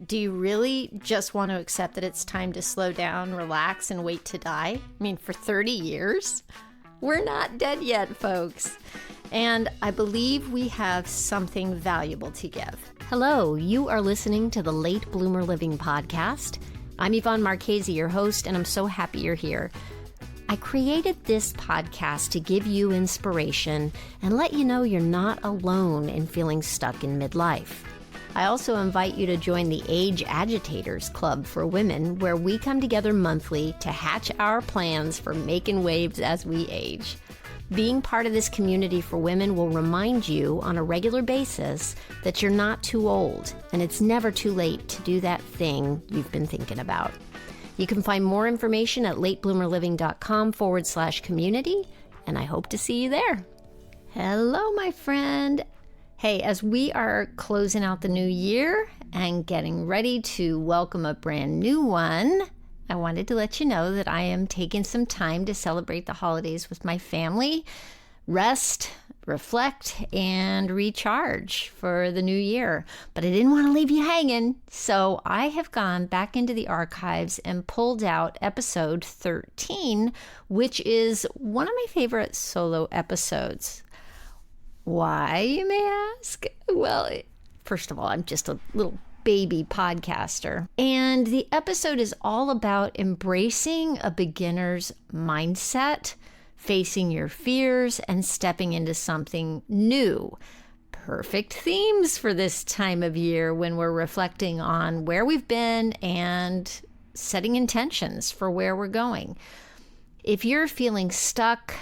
do you really just want to accept that it's time to slow down, relax, and wait to die? I mean, for 30 years? We're not dead yet, folks. And I believe we have something valuable to give. Hello, you are listening to the Late Bloomer Living podcast. I'm Yvonne Marchese, your host, and I'm so happy you're here. I created this podcast to give you inspiration and let you know you're not alone in feeling stuck in midlife. I also invite you to join the Age Agitators Club for women, where we come together monthly to hatch our plans for making waves as we age. Being part of this community for women will remind you on a regular basis that you're not too old, and it's never too late to do that thing you've been thinking about. You can find more information at latebloomerliving.com/community, and I hope to see you there. Hello, my friend. Hey, as we are closing out the new year and getting ready to welcome a brand new one, I wanted to let you know that I am taking some time to celebrate the holidays with my family, rest, reflect, and recharge for the new year. But I didn't want to leave you hanging, so I have gone back into the archives and pulled out episode 13, which is one of my favorite solo episodes. Why, you may ask? Well, first of all, I'm just a little baby podcaster. And the episode is all about embracing a beginner's mindset, facing your fears, and stepping into something new. Perfect themes for this time of year when we're reflecting on where we've been and setting intentions for where we're going. If you're feeling stuck,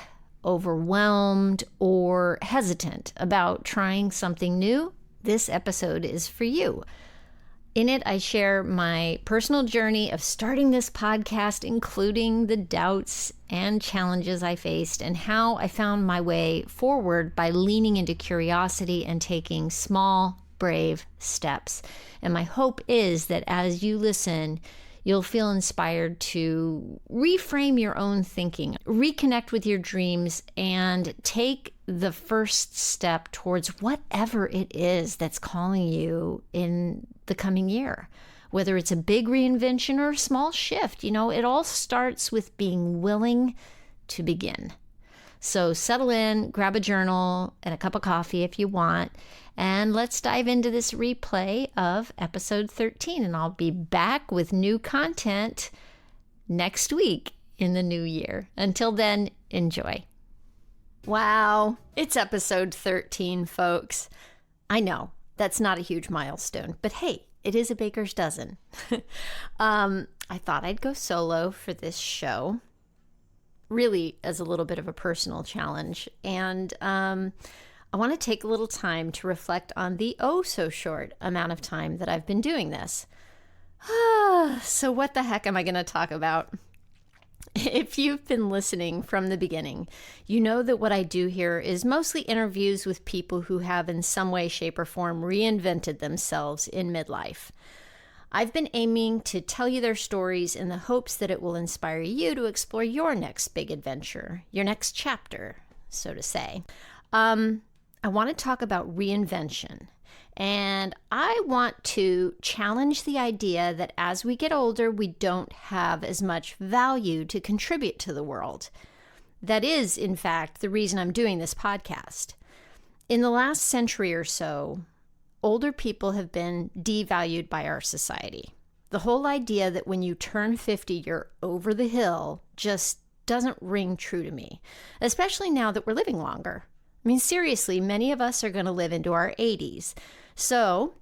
overwhelmed, or hesitant about trying something new, this episode is for you. In it, I share my personal journey of starting this podcast, including the doubts and challenges I faced and how I found my way forward by leaning into curiosity and taking small, brave steps. And my hope is that as you listen, you'll feel inspired to reframe your own thinking, reconnect with your dreams, and take the first step towards whatever it is that's calling you in the coming year. Whether it's a big reinvention or a small shift, it all starts with being willing to begin. So settle in, grab a journal and a cup of coffee if you want, and let's dive into this replay of episode 13. And I'll be back with new content next week in the new year. Until then, enjoy. Wow, it's episode 13, folks. I know that's not a huge milestone, but hey, it is a baker's dozen. I thought I'd go solo for this show, really as a little bit of a personal challenge. And I want to take a little time to reflect on the so short amount of time that I've been doing this. So what the heck am I going to talk about? If you've been listening from the beginning, you know that what I do here is mostly interviews with people who have in some way, shape, or form reinvented themselves in midlife. I've been aiming to tell you their stories in the hopes that it will inspire you to explore your next big adventure, your next chapter, so to say. I want to talk about reinvention, and I want to challenge the idea that as we get older, we don't have as much value to contribute to the world. That is, in fact, the reason I'm doing this podcast. In the last century or so, older people have been devalued by our society. The whole idea that when you turn 50, you're over the hill just doesn't ring true to me, especially now that we're living longer. I mean, seriously, many of us are going to live into our 80s. So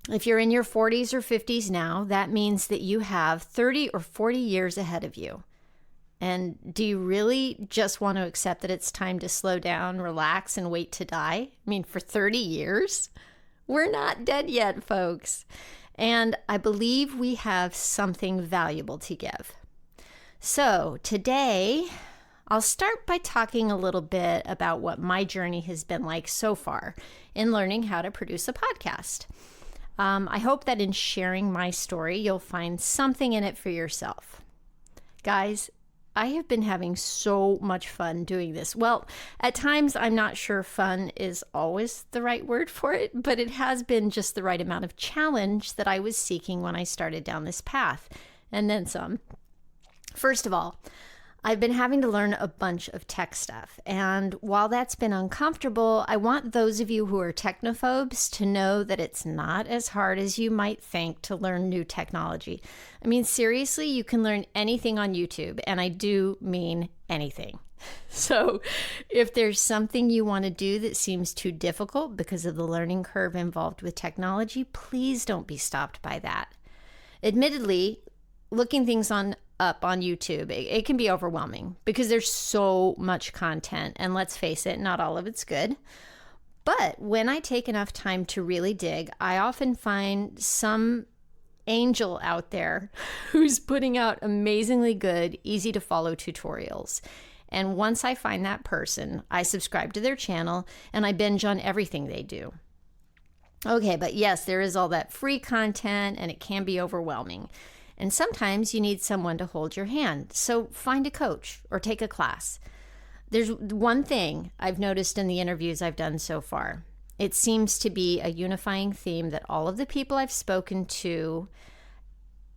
if you're in your 40s or 50s now, that means that you have 30 or 40 years ahead of you. And do you really just want to accept that it's time to slow down, relax, and wait to die? I mean, for 30 years? We're not dead yet, folks. And I believe we have something valuable to give. So today, I'll start by talking a little bit about what my journey has been like so far in learning how to produce a podcast. I hope that in sharing my story, you'll find something in it for yourself. Guys, I have been having so much fun doing this. Well, at times I'm not sure fun is always the right word for it, but it has been just the right amount of challenge that I was seeking when I started down this path, and then some. First of all, I've been having to learn a bunch of tech stuff, and while that's been uncomfortable, I want those of you who are technophobes to know that it's not as hard as you might think to learn new technology. I mean, seriously, you can learn anything on YouTube, and I do mean anything. So if there's something you want to do that seems too difficult because of the learning curve involved with technology, please don't be stopped by that. Admittedly, looking things up on YouTube, it can be overwhelming because there's so much content, and let's face it, not all of it's good. But when I take enough time to really dig, I often find some angel out there who's putting out amazingly good, easy to follow tutorials. And once I find that person, I subscribe to their channel and I binge on everything they do. Okay, but yes, there is all that free content and it can be overwhelming. And sometimes you need someone to hold your hand. So find a coach or take a class. There's one thing I've noticed in the interviews I've done so far. It seems to be a unifying theme that all of the people I've spoken to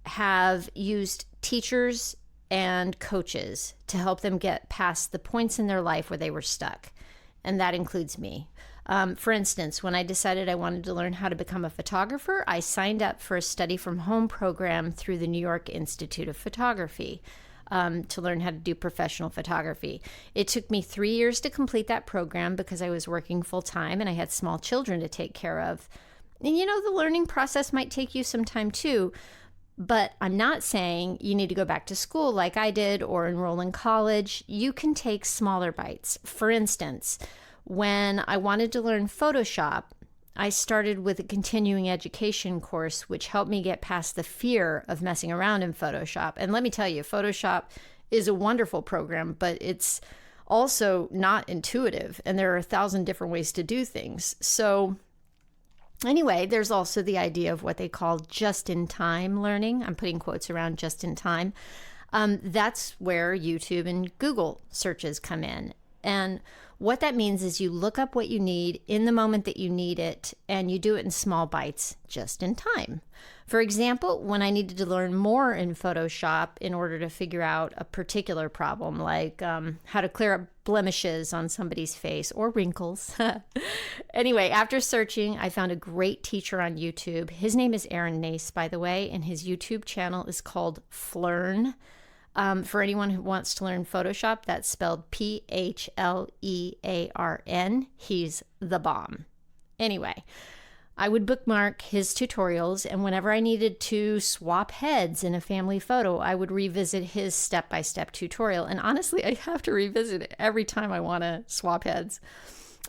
have used teachers and coaches to help them get past the points in their life where they were stuck. And that includes me. For instance, when I decided I wanted to learn how to become a photographer, I signed up for a study from home program through the New York Institute of Photography to learn how to do professional photography. It took me 3 years to complete that program because I was working full time and I had small children to take care of. And you know, the learning process might take you some time too, but I'm not saying you need to go back to school like I did or enroll in college. You can take smaller bites. For instance, when I wanted to learn Photoshop, I started with a continuing education course, which helped me get past the fear of messing around in Photoshop. And let me tell you, Photoshop is a wonderful program, but it's also not intuitive, and there are 1,000 different ways to do things. So anyway, there's also the idea of what they call just-in-time learning. I'm putting quotes around just-in-time. That's where YouTube and Google searches come in. And what that means is you look up what you need in the moment that you need it, and you do it in small bites just in time. For example, when I needed to learn more in Photoshop in order to figure out a particular problem, like how to clear up blemishes on somebody's face or wrinkles. Anyway, after searching, I found a great teacher on YouTube. His name is Aaron Nace, by the way, and his YouTube channel is called Flern. For anyone who wants to learn Photoshop, that's spelled Phlearn. He's the bomb. Anyway, I would bookmark his tutorials, and whenever I needed to swap heads in a family photo, I would revisit his step-by-step tutorial. And honestly, I have to revisit it every time I want to swap heads.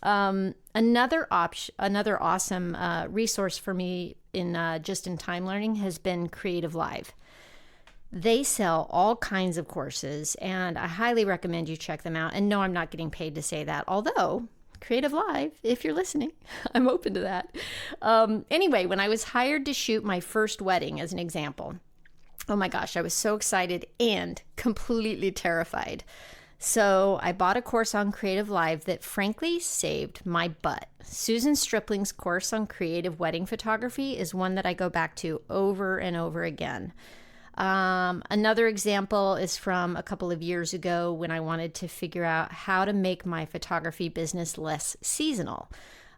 Another awesome resource for me in just-in-time learning has been Creative Live. They sell all kinds of courses, and I highly recommend you check them out. And no, I'm not getting paid to say that, although Creative Live, if you're listening, I'm open to that. Anyway, when I was hired to shoot my first wedding, as an example, oh my gosh, I was so excited and completely terrified. So I bought a course on Creative Live that frankly saved my butt. Susan Stripling's course on creative wedding photography is one that I go back to over and over again. Another example is from a couple of years ago when I wanted to figure out how to make my photography business less seasonal.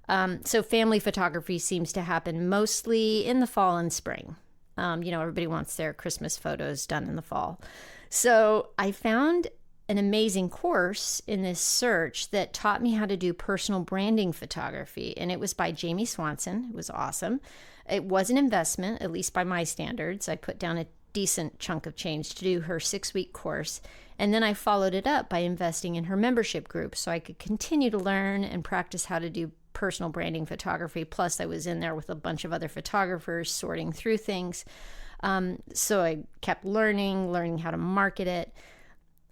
So family photography seems to happen mostly in the fall and spring. Everybody wants their Christmas photos done in the fall. So I found an amazing course in this search that taught me how to do personal branding photography, and it was by Jamie Swanson. It was awesome. It was an investment, at least by my standards. I put down a decent chunk of change to do her 6-week course. And then I followed it up by investing in her membership group so I could continue to learn and practice how to do personal branding photography. Plus, I was in there with a bunch of other photographers sorting through things. So I kept learning how to market it.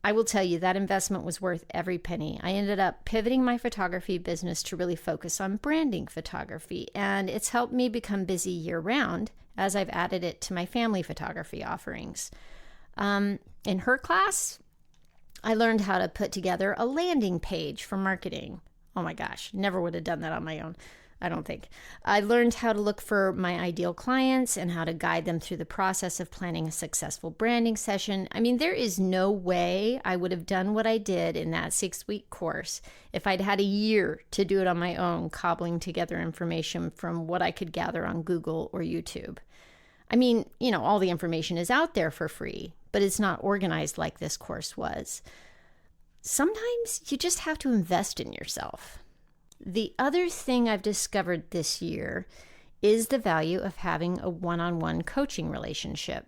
I will tell you that investment was worth every penny. I ended up pivoting my photography business to really focus on branding photography, and it's helped me become busy year-round as I've added it to my family photography offerings. In her class, I learned how to put together a landing page for marketing. Oh my gosh, never would have done that on my own, I don't think. I learned how to look for my ideal clients and how to guide them through the process of planning a successful branding session. I mean, there is no way I would have done what I did in that 6-week course if I'd had a year to do it on my own, cobbling together information from what I could gather on Google or YouTube. I mean, all the information is out there for free, but it's not organized like this course was. Sometimes you just have to invest in yourself. The other thing I've discovered this year is the value of having a one-on-one coaching relationship.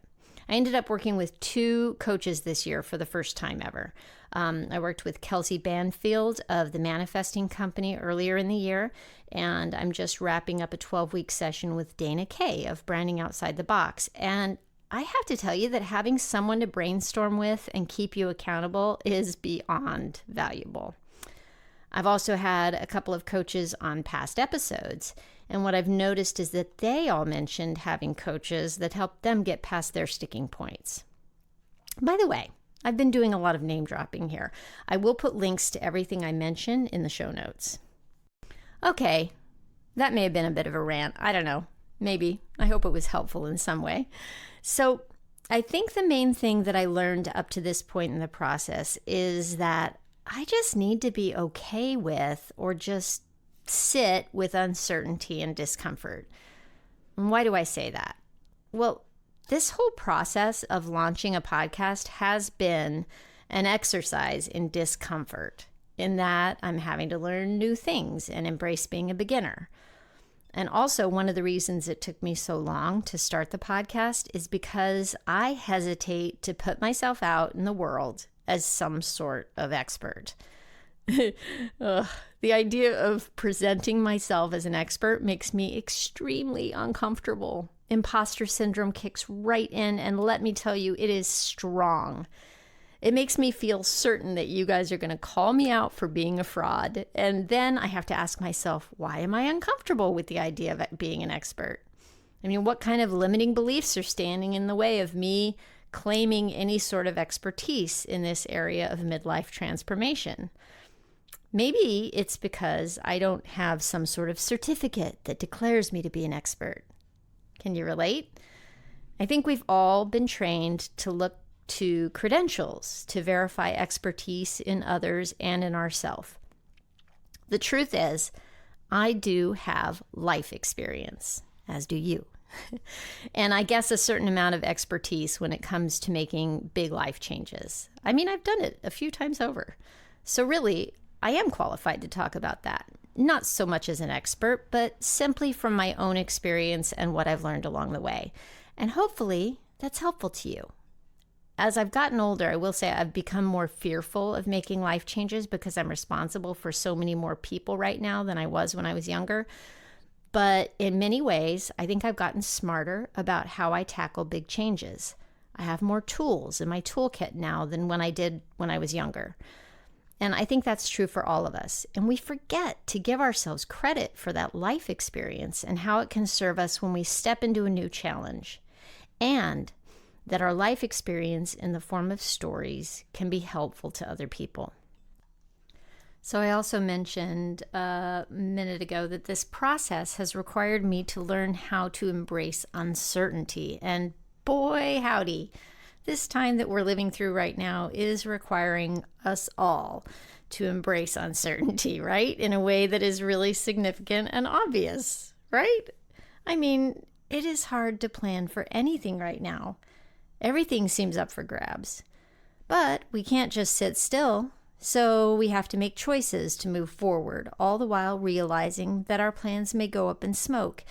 I ended up working with 2 coaches this year for the first time ever. I worked with Kelsey Banfield of the Manifesting Company earlier in the year, and I'm just wrapping up a 12-week session with Dana Kay of Branding Outside the Box. And I have to tell you that having someone to brainstorm with and keep you accountable is beyond valuable. I've also had a couple of coaches on past episodes, and what I've noticed is that they all mentioned having coaches that help them get past their sticking points. By the way, I've been doing a lot of name dropping here. I will put links to everything I mention in the show notes. Okay, that may have been a bit of a rant. I don't know. Maybe. I hope it was helpful in some way. So I think the main thing that I learned up to this point in the process is that I just need to be okay with, or just sit with, uncertainty and discomfort. And why do I say that? Well, this whole process of launching a podcast has been an exercise in discomfort, in that I'm having to learn new things and embrace being a beginner. And also, one of the reasons it took me so long to start the podcast is because I hesitate to put myself out in the world as some sort of expert. The idea of presenting myself as an expert makes me extremely uncomfortable. Imposter syndrome kicks right in, and let me tell you, it is strong. It makes me feel certain that you guys are going to call me out for being a fraud. And then I have to ask myself, why am I uncomfortable with the idea of being an expert? I mean, what kind of limiting beliefs are standing in the way of me claiming any sort of expertise in this area of midlife transformation? Maybe it's because I don't have some sort of certificate that declares me to be an expert. Can you relate? I think we've all been trained to look to credentials to verify expertise in others and in ourselves. The truth is, I do have life experience, as do you. And I guess a certain amount of expertise when it comes to making big life changes. I mean, I've done it a few times over. So really, I am qualified to talk about that. Not so much as an expert, but simply from my own experience and what I've learned along the way. And hopefully, that's helpful to you. As I've gotten older, I will say I've become more fearful of making life changes because I'm responsible for so many more people right now than I was when I was younger. But in many ways, I think I've gotten smarter about how I tackle big changes. I have more tools in my toolkit now than when I did when I was younger. And I think that's true for all of us. And we forget to give ourselves credit for that life experience and how it can serve us when we step into a new challenge. And that our life experience in the form of stories can be helpful to other people. So I also mentioned a minute ago that this process has required me to learn how to embrace uncertainty. And boy, howdy, this time that we're living through right now is requiring us all to embrace uncertainty, right? In a way that is really significant and obvious, right? I mean, it is hard to plan for anything right now. Everything seems up for grabs. But we can't just sit still. So we have to make choices to move forward, all the while realizing that our plans may go up in smoke.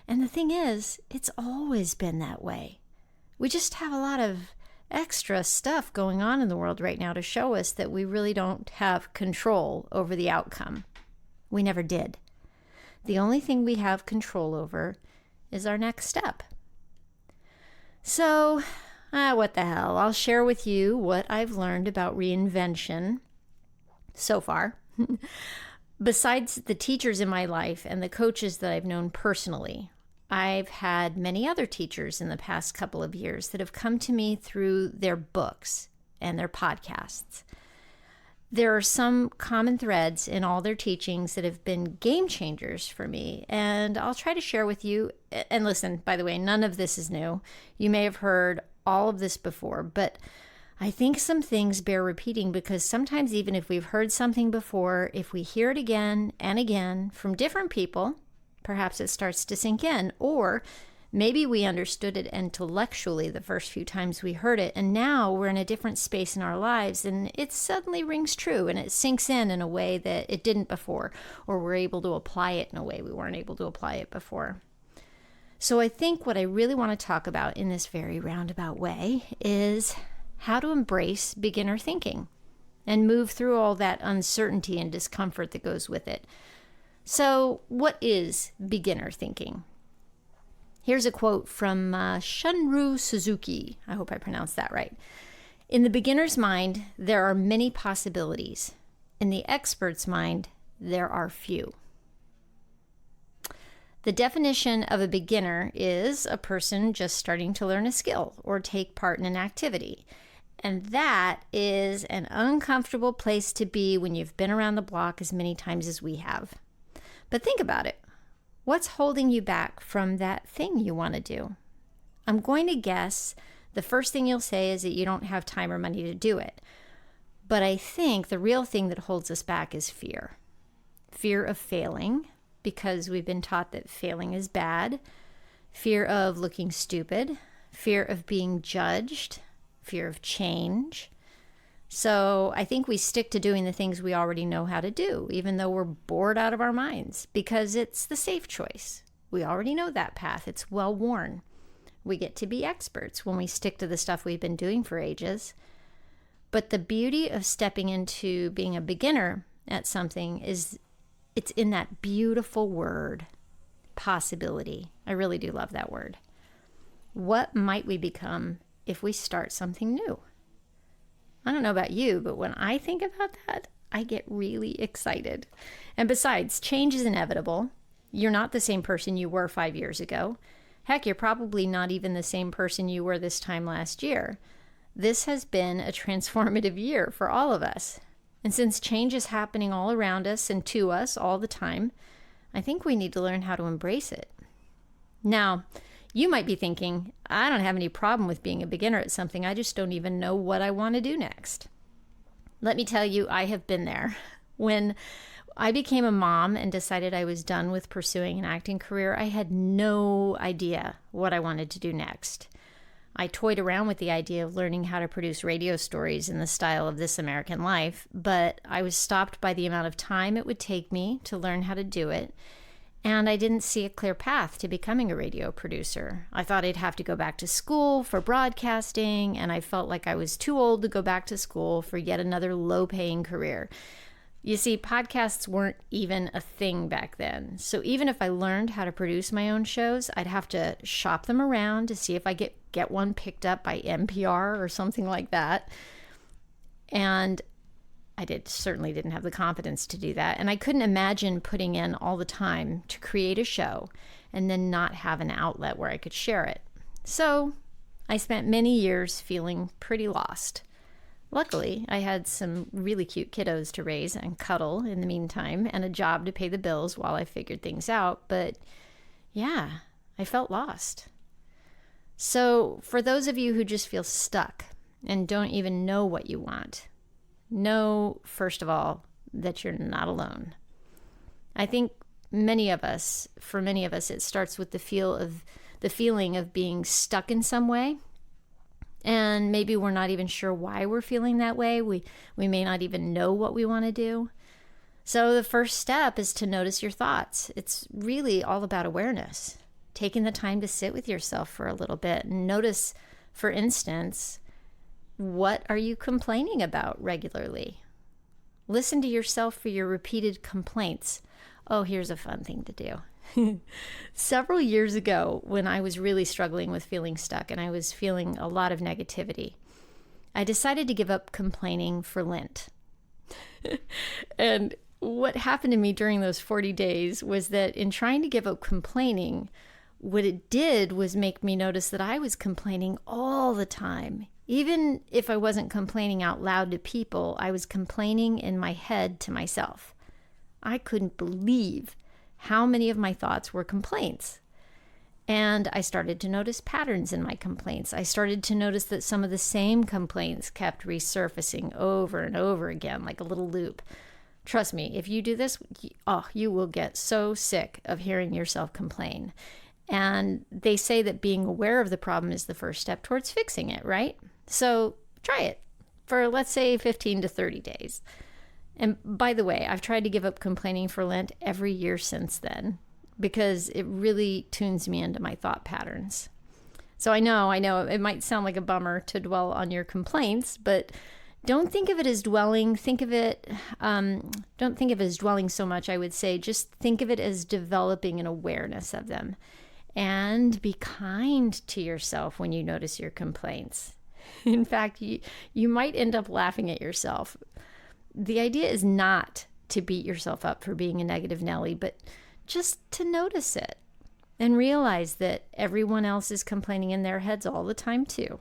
And the thing is, it's always been that way. We just have a lot of extra stuff going on in the world right now to show us that we really don't have control over the outcome. We never did. The only thing we have control over is our next step. So, what the hell? I'll share with you what I've learned about reinvention so far. Besides the teachers in my life and the coaches that I've known personally, I've had many other teachers in the past couple of years that have come to me through their books and their podcasts. there are some common threads in all their teachings that have been game changers for me, and I'll try to share with you. And listen, by the way, none of this is new. You may have heard all of this before, but I think some things bear repeating, because sometimes even if we've heard something before, if we hear it again and again from different people, perhaps it starts to sink in. Or maybe we understood it intellectually the first few times we heard it, and now we're in a different space in our lives and it suddenly rings true and it sinks in a way that it didn't before, or we're able to apply it in a way we weren't able to apply it before. So I think what I really want to talk about in this very roundabout way is how to embrace beginner thinking and move through all that uncertainty and discomfort that goes with it. So what is beginner thinking? Here's a quote from Shunryu Suzuki. I hope I pronounced that right. In the beginner's mind, there are many possibilities. In the expert's mind, there are few. The definition of a beginner is a person just starting to learn a skill or take part in an activity. And that is an uncomfortable place to be when you've been around the block as many times as we have. But think about it. What's holding you back from that thing you want to do? I'm going to guess the first thing you'll say is that you don't have time or money to do it. But I think the real thing that holds us back is fear. Fear of failing, because we've been taught that failing is bad. Fear of looking stupid. Fear of being judged. Fear of change. So I think we stick to doing the things we already know how to do, even though we're bored out of our minds, because it's the safe choice. We already know that path. It's well worn. We get to be experts when we stick to the stuff we've been doing for ages. But the beauty of stepping into being a beginner at something is it's in that beautiful word, possibility. I really do love that word. What might we become if we start something new? I don't know about you, but when I think about that, I get really excited. And besides, change is inevitable. You're not the same person you were 5 years ago. Heck, you're probably not even the same person you were this time last year. This has been a transformative year for all of us. And since change is happening all around us and to us all the time, I think we need to learn how to embrace it. Now, you might be thinking, I don't have any problem with being a beginner at something. I just don't even know what I want to do next. Let me tell you, I have been there. When I became a mom and decided I was done with pursuing an acting career, I had no idea what I wanted to do next. I toyed around with the idea of learning how to produce radio stories in the style of This American Life, but I was stopped by the amount of time it would take me to learn how to do it. And I didn't see a clear path to becoming a radio producer. I thought I'd have to go back to school for broadcasting, and I felt like I was too old to go back to school for yet another low-paying career. You see, podcasts weren't even a thing back then. So even if I learned how to produce my own shows, I'd have to shop them around to see if I get one picked up by NPR or something like that. And I certainly didn't have the confidence to do that. And I couldn't imagine putting in all the time to create a show and then not have an outlet where I could share it. So I spent many years feeling pretty lost. Luckily, I had some really cute kiddos to raise and cuddle in the meantime, and a job to pay the bills while I figured things out. But yeah, I felt lost. So for those of you who just feel stuck and don't even know what you want, know, first of all, that you're not alone. I think for many of us, it starts with the feeling of being stuck in some way. And maybe we're not even sure why we're feeling that way. We may not even know what we want to do. So the first step is to notice your thoughts. It's really all about awareness. Taking the time to sit with yourself for a little bit and notice, for instance, what are you complaining about regularly? Listen to yourself for your repeated complaints. Oh, here's a fun thing to do. Several years ago, when I was really struggling with feeling stuck and I was feeling a lot of negativity, I decided to give up complaining for Lent. And what happened to me during those 40 days was that in trying to give up complaining, what it did was make me notice that I was complaining all the time. Even if I wasn't complaining out loud to people, I was complaining in my head to myself. I couldn't believe how many of my thoughts were complaints. And I started to notice patterns in my complaints. I started to notice that some of the same complaints kept resurfacing over and over again, like a little loop. Trust me, if you do this, you will get so sick of hearing yourself complain. And they say that being aware of the problem is the first step towards fixing it, right? So try it for, let's say, 15 to 30 days. And by the way, I've tried to give up complaining for Lent every year since then because it really tunes me into my thought patterns. So I know, it might sound like a bummer to dwell on your complaints, but don't think of it as dwelling. Don't think of it as dwelling so much, I would say. Just think of it as developing an awareness of them. And be kind to yourself when you notice your complaints. In fact, you might end up laughing at yourself. The idea is not to beat yourself up for being a negative Nelly, but just to notice it and realize that everyone else is complaining in their heads all the time too.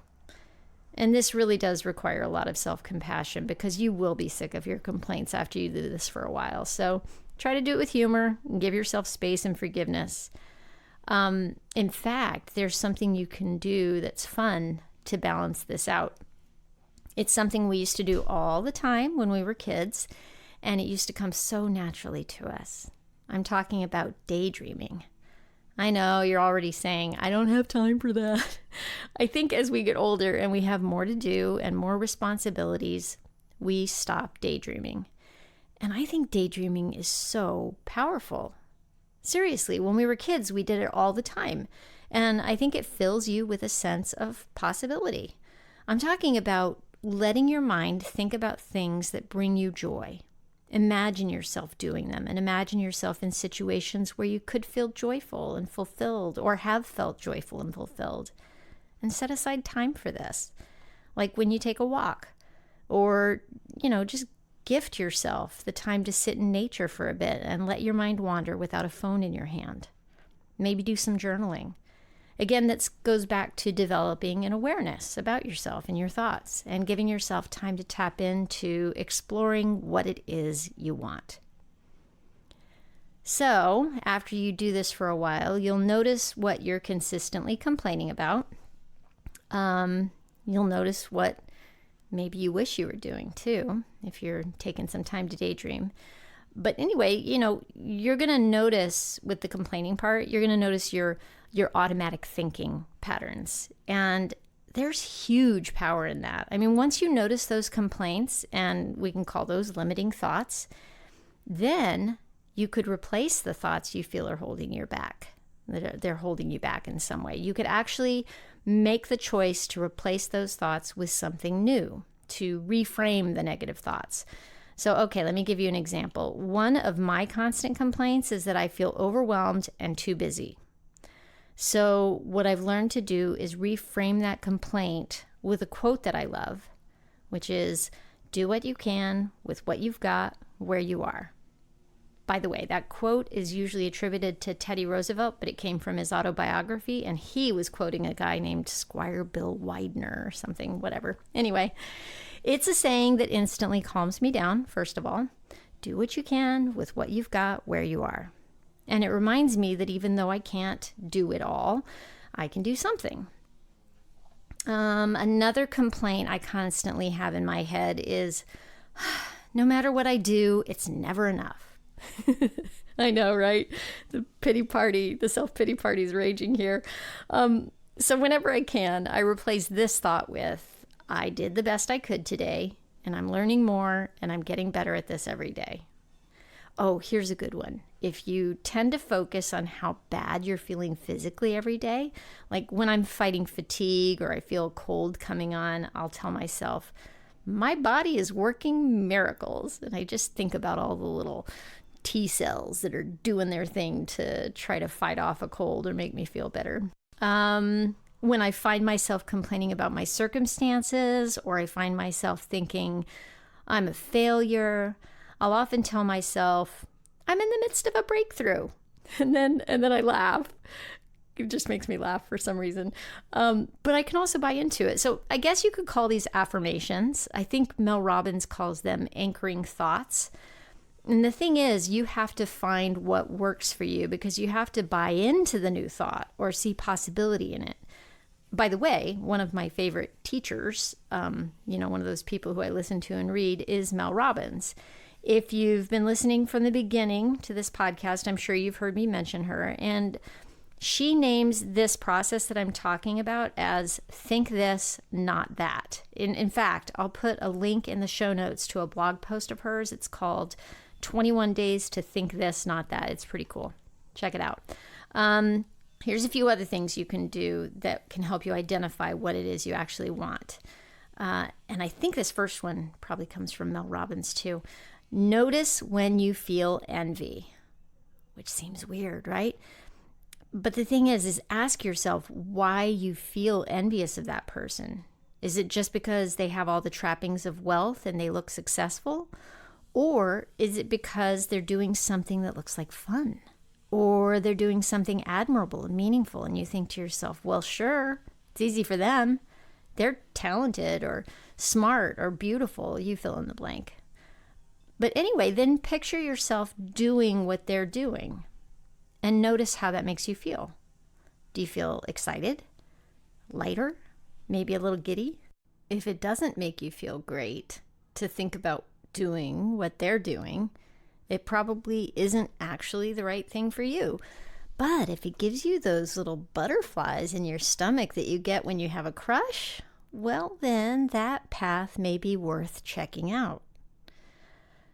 And this really does require a lot of self-compassion because you will be sick of your complaints after you do this for a while. So try to do it with humor and give yourself space and forgiveness. In fact, there's something you can do that's fun to balance this out. It's something we used to do all the time when we were kids, and it used to come so naturally to us. I'm talking about daydreaming. I know you're already saying, I don't have time for that. I think as we get older and we have more to do and more responsibilities, we stop daydreaming. And I think daydreaming is so powerful. Seriously, when we were kids, we did it all the time. And I think it fills you with a sense of possibility. I'm talking about letting your mind think about things that bring you joy. Imagine yourself doing them and imagine yourself in situations where you could feel joyful and fulfilled or have felt joyful and fulfilled. And set aside time for this. Like when you take a walk or, just gift yourself the time to sit in nature for a bit and let your mind wander without a phone in your hand. Maybe do some journaling. Again, that goes back to developing an awareness about yourself and your thoughts and giving yourself time to tap into exploring what it is you want. So, after you do this for a while, you'll notice what you're consistently complaining about. You'll notice what maybe you wish you were doing too, if you're taking some time to daydream. But anyway, you're going to notice with the complaining part, you're going to notice your automatic thinking patterns. And there's huge power in that. I mean, once you notice those complaints, and we can call those limiting thoughts, then you could replace the thoughts you feel are holding you back. They're holding you back in some way. You could actually make the choice to replace those thoughts with something new, to reframe the negative thoughts. So, okay, let me give you an example. One of my constant complaints is that I feel overwhelmed and too busy. So what I've learned to do is reframe that complaint with a quote that I love, which is, do what you can with what you've got where you are. By the way, that quote is usually attributed to Teddy Roosevelt, but it came from his autobiography, and he was quoting a guy named Squire Bill Widener or something, whatever. Anyway, it's a saying that instantly calms me down, first of all. Do what you can with what you've got where you are. And it reminds me that even though I can't do it all, I can do something. Another complaint I constantly have in my head is, no matter what I do, it's never enough. I know, right? The self-pity party is raging here. So whenever I can, I replace this thought with, I did the best I could today, and I'm learning more, and I'm getting better at this every day. Oh, here's a good one. If you tend to focus on how bad you're feeling physically every day, like when I'm fighting fatigue or I feel a cold coming on, I'll tell myself, my body is working miracles. And I just think about all the little T cells that are doing their thing to try to fight off a cold or make me feel better. When I find myself complaining about my circumstances, or I find myself thinking I'm a failure, I'll often tell myself, I'm in the midst of a breakthrough. And then I laugh. It just makes me laugh for some reason. But I can also buy into it. So I guess you could call these affirmations. I think Mel Robbins calls them anchoring thoughts. And the thing is, you have to find what works for you because you have to buy into the new thought or see possibility in it. By the way, one of my favorite teachers, one of those people who I listen to and read is Mel Robbins. If you've been listening from the beginning to this podcast, I'm sure you've heard me mention her. And she names this process that I'm talking about as think this, not that. In fact, I'll put a link in the show notes to a blog post of hers. It's called 21 Days to Think This, Not That. It's pretty cool. Check it out. Here's a few other things you can do that can help you identify what it is you actually want. And I think this first one probably comes from Mel Robbins too. Notice when you feel envy, which seems weird, right? But the thing is ask yourself why you feel envious of that person. Is it just because they have all the trappings of wealth and they look successful? Or is it because they're doing something that looks like fun? Or they're doing something admirable and meaningful, and you think to yourself, well, sure, it's easy for them. They're talented or smart or beautiful. You fill in the blank. But anyway, then picture yourself doing what they're doing and notice how that makes you feel. Do you feel excited, lighter, maybe a little giddy? If it doesn't make you feel great to think about doing what they're doing, it probably isn't actually the right thing for you. But if it gives you those little butterflies in your stomach that you get when you have a crush, well, then that path may be worth checking out.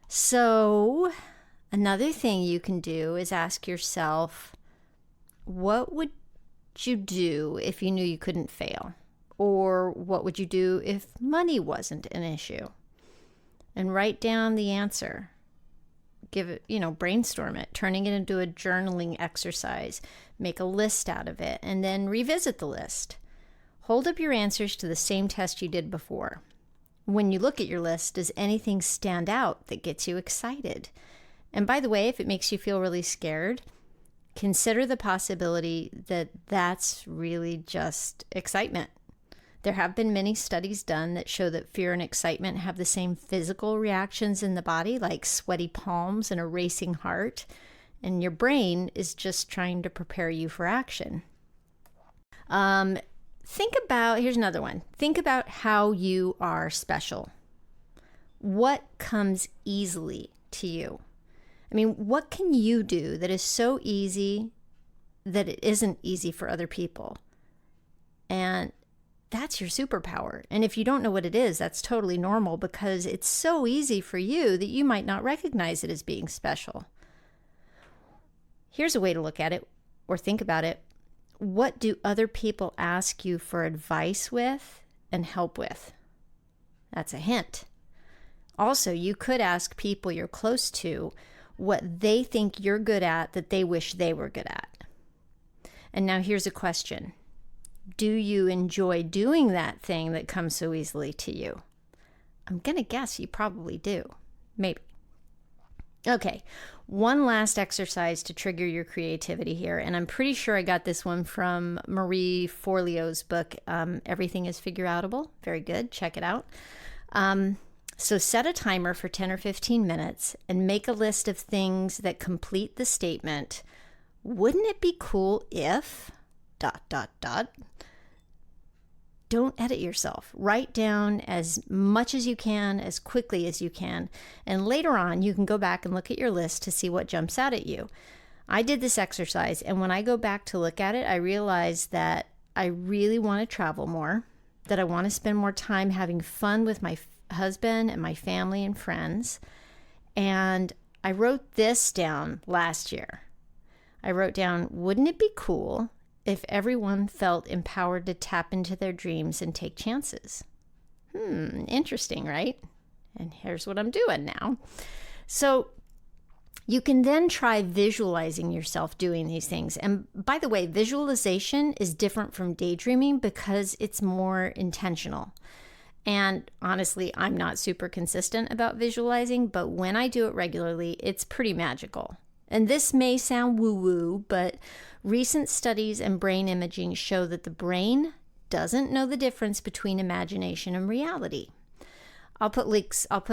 So another thing you can do is ask yourself, what would you do if you knew you couldn't fail? Or what would you do if money wasn't an issue? And write down the answer. Give it, brainstorm it, turning it into a journaling exercise. Make a list out of it, and then revisit the list. Hold up your answers to the same test you did before. When you look at your list, does anything stand out that gets you excited? And by the way, if it makes you feel really scared, consider the possibility that that's really just excitement. There have been many studies done that show that fear and excitement have the same physical reactions in the body, like sweaty palms and a racing heart, and your brain is just trying to prepare you for action. Here's another one. Think about how you are special. What comes easily to you? I mean, what can you do that is so easy that it isn't easy for other people? And that's your superpower. And if you don't know what it is, that's totally normal because it's so easy for you that you might not recognize it as being special. Here's a way to look at it or think about it. What do other people ask you for advice with and help with? That's a hint. Also, you could ask people you're close to what they think you're good at that they wish they were good at. And now here's a question. Do you enjoy doing that thing that comes so easily to you? I'm going to guess you probably do. Maybe. Okay, one last exercise to trigger your creativity here, and I'm pretty sure I got this one from Marie Forleo's book, Everything is Figureoutable. Very good. Check it out. So set a timer for 10 or 15 minutes and make a list of things that complete the statement, wouldn't it be cool if... ... Don't edit yourself. Write down as much as you can, as quickly as you can, and later on you can go back and look at your list to see what jumps out at you. I did this exercise, and when I go back to look at it, I realize that I really want to travel more, that I want to spend more time having fun with my husband and my family and friends. And I wrote this down last year. I wrote down, wouldn't it be cool if everyone felt empowered to tap into their dreams and take chances? Interesting, right? And here's what I'm doing now. So you can then try visualizing yourself doing these things. And by the way, visualization is different from daydreaming because it's more intentional. And honestly, I'm not super consistent about visualizing, but when I do it regularly, it's pretty magical. And this may sound woo-woo, but Recent studies and brain imaging show that the brain doesn't know the difference between imagination and reality. I'll put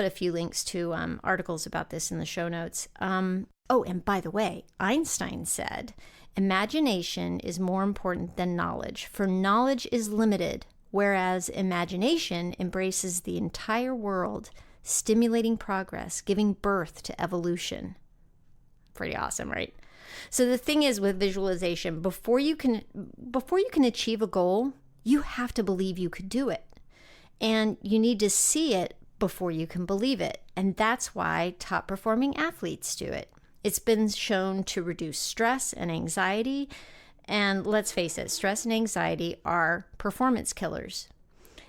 a few links to articles about this in the show notes. Oh, and by the way, Einstein said, imagination is more important than knowledge, for knowledge is limited, whereas imagination embraces the entire world, stimulating progress, giving birth to evolution. Pretty awesome, right? So the thing is with visualization, before you can achieve a goal, you have to believe you could do it. And you need to see it before you can believe it. And that's why top performing athletes do it. It's been shown to reduce stress and anxiety. And let's face it, stress and anxiety are performance killers.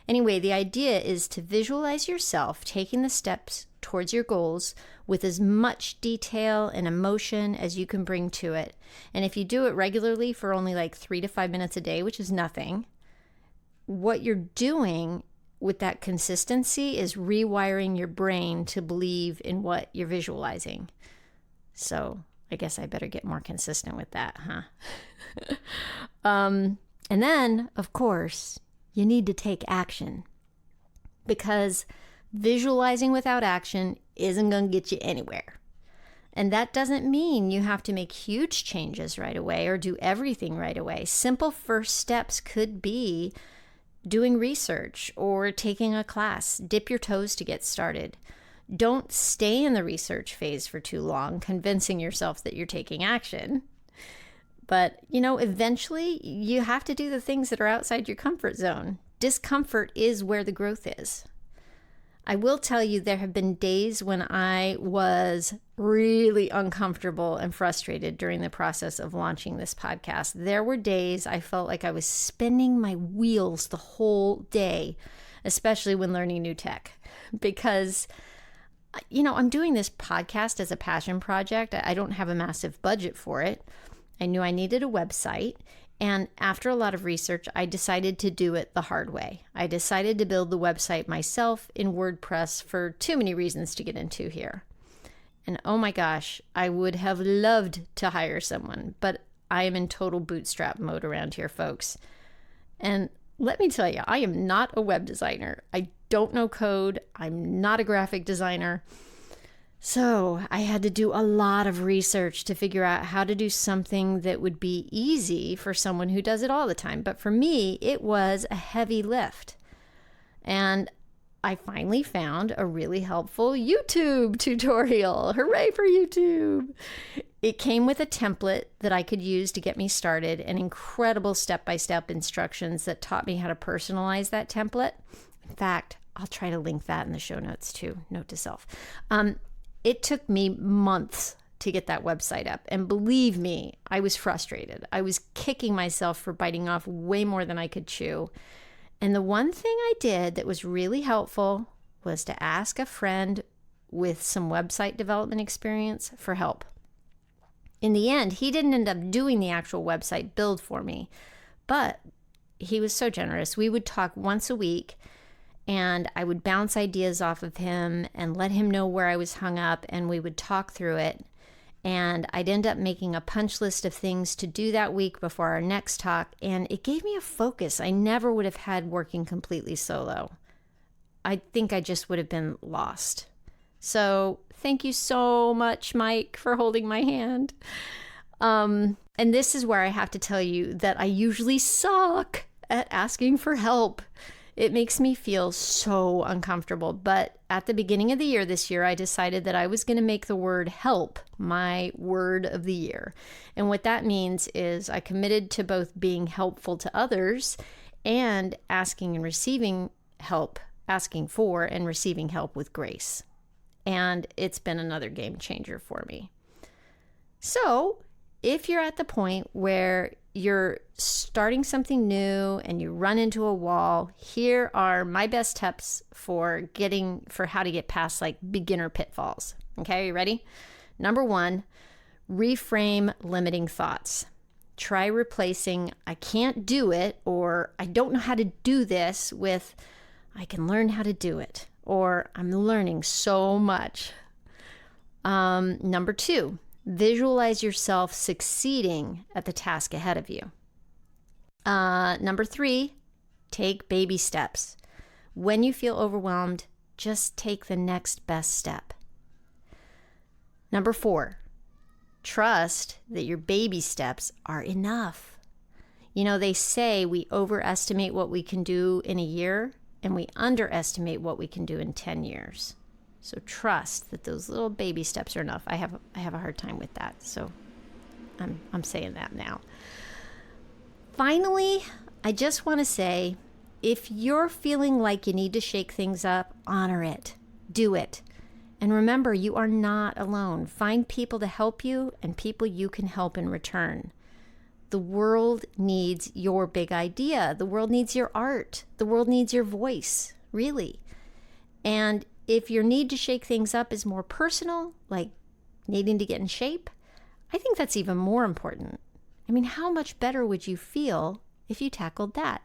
Anyway, the idea is to visualize yourself taking the steps towards your goals with as much detail and emotion as you can bring to it. And if you do it regularly for only like 3 to 5 minutes a day, which is nothing, what you're doing with that consistency is rewiring your brain to believe in what you're visualizing. So I guess I better get more consistent with that, huh? And then, of course, you need to take action, because visualizing without action isn't going to get you anywhere. And that doesn't mean you have to make huge changes right away or do everything right away. Simple first steps could be doing research or taking a class. Dip your toes to get started. Don't stay in the research phase for too long, convincing yourself that you're taking action. But, eventually you have to do the things that are outside your comfort zone. Discomfort is where the growth is. I will tell you, there have been days when I was really uncomfortable and frustrated during the process of launching this podcast. There were days I felt like I was spinning my wheels the whole day, especially when learning new tech, because I'm doing this podcast as a passion project. I don't have a massive budget for it. I knew I needed a website. And after a lot of research, I decided to do it the hard way. I decided to build the website myself in WordPress for too many reasons to get into here. And oh my gosh, I would have loved to hire someone, but I am in total bootstrap mode around here, folks. And let me tell you, I am not a web designer. I don't know code. I'm not a graphic designer. So I had to do a lot of research to figure out how to do something that would be easy for someone who does it all the time. But for me, it was a heavy lift. And I finally found a really helpful YouTube tutorial. Hooray for YouTube! It came with a template that I could use to get me started and incredible step-by-step instructions that taught me how to personalize that template. In fact, I'll try to link that in the show notes too. Note to self. It took me months to get that website up. And believe me, I was frustrated. I was kicking myself for biting off way more than I could chew. And the one thing I did that was really helpful was to ask a friend with some website development experience for help. In the end, he didn't end up doing the actual website build for me, but he was so generous. We would talk once a week, and I would bounce ideas off of him and let him know where I was hung up, and we would talk through it. And I'd end up making a punch list of things to do that week before our next talk, and it gave me a focus I never would have had working completely solo. I think I just would have been lost. So thank you so much, Mike, for holding my hand. And this is where I have to tell you that I usually suck at asking for help. It makes me feel so uncomfortable. But at the beginning of the year this year, I decided that I was going to make the word help my word of the year. And what that means is I committed to both being helpful to others and asking and receiving help, asking for and receiving help with grace. And it's been another game changer for me. So if you're at the point where you're starting something new and you run into a wall, here are my best tips for how to get past like beginner pitfalls. Okay, you ready? Number 1, reframe limiting thoughts. Try replacing I can't do it or I don't know how to do this with I can learn how to do it or I'm learning so much. Number 2, Visualize yourself succeeding at the task ahead of you. Number 3, take baby steps. When you feel overwhelmed, just take the next best step. Number 4, trust that your baby steps are enough. You know, they say we overestimate what we can do in a year and we underestimate what we can do in 10 years. So trust that those little baby steps are enough. I have a hard time with that, so I'm saying that now. Finally, I just want to say, if you're feeling like you need to shake things up, honor it. Do it. And remember, you are not alone. Find people to help you and people you can help in return. The world needs your big idea. The world needs your art. The world needs your voice, really. And if your need to shake things up is more personal, like needing to get in shape, I think that's even more important. I mean, how much better would you feel if you tackled that?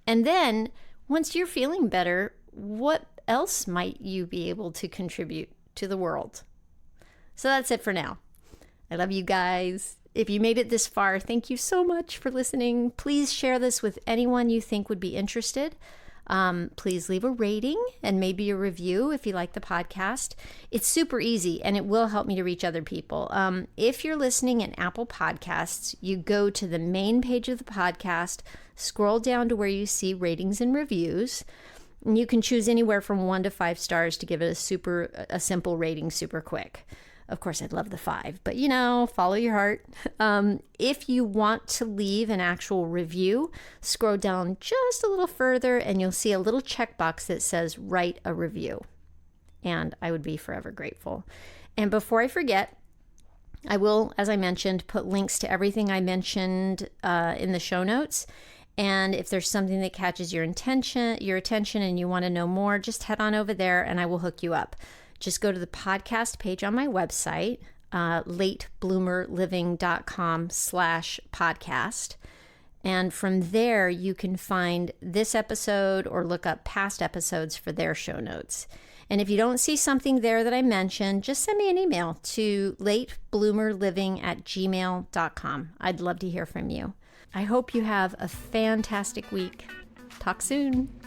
And then, once you're feeling better, what else might you be able to contribute to the world? So that's it for now. I love you guys. If you made it this far, thank you so much for listening. Please share this with anyone you think would be interested. Please leave a rating and maybe a review if you like the podcast. It's super easy and it will help me to reach other people. If you're listening in Apple Podcasts, you go to the main page of the podcast, scroll down to where you see ratings and reviews. And you can choose anywhere from 1 to 5 stars to give it a simple rating super quick. Of course, I'd love the 5, but follow your heart. If you want to leave an actual review, scroll down just a little further and you'll see a little checkbox that says write a review. And I would be forever grateful. And before I forget, I will, as I mentioned, put links to everything I mentioned in the show notes. And if there's something that catches your attention and you want to know more, just head on over there and I will hook you up. Just go to the podcast page on my website, latebloomerliving.com/podcast. And from there, you can find this episode or look up past episodes for their show notes. And if you don't see something there that I mentioned, just send me an email to latebloomerliving@gmail.com. I'd love to hear from you. I hope you have a fantastic week. Talk soon.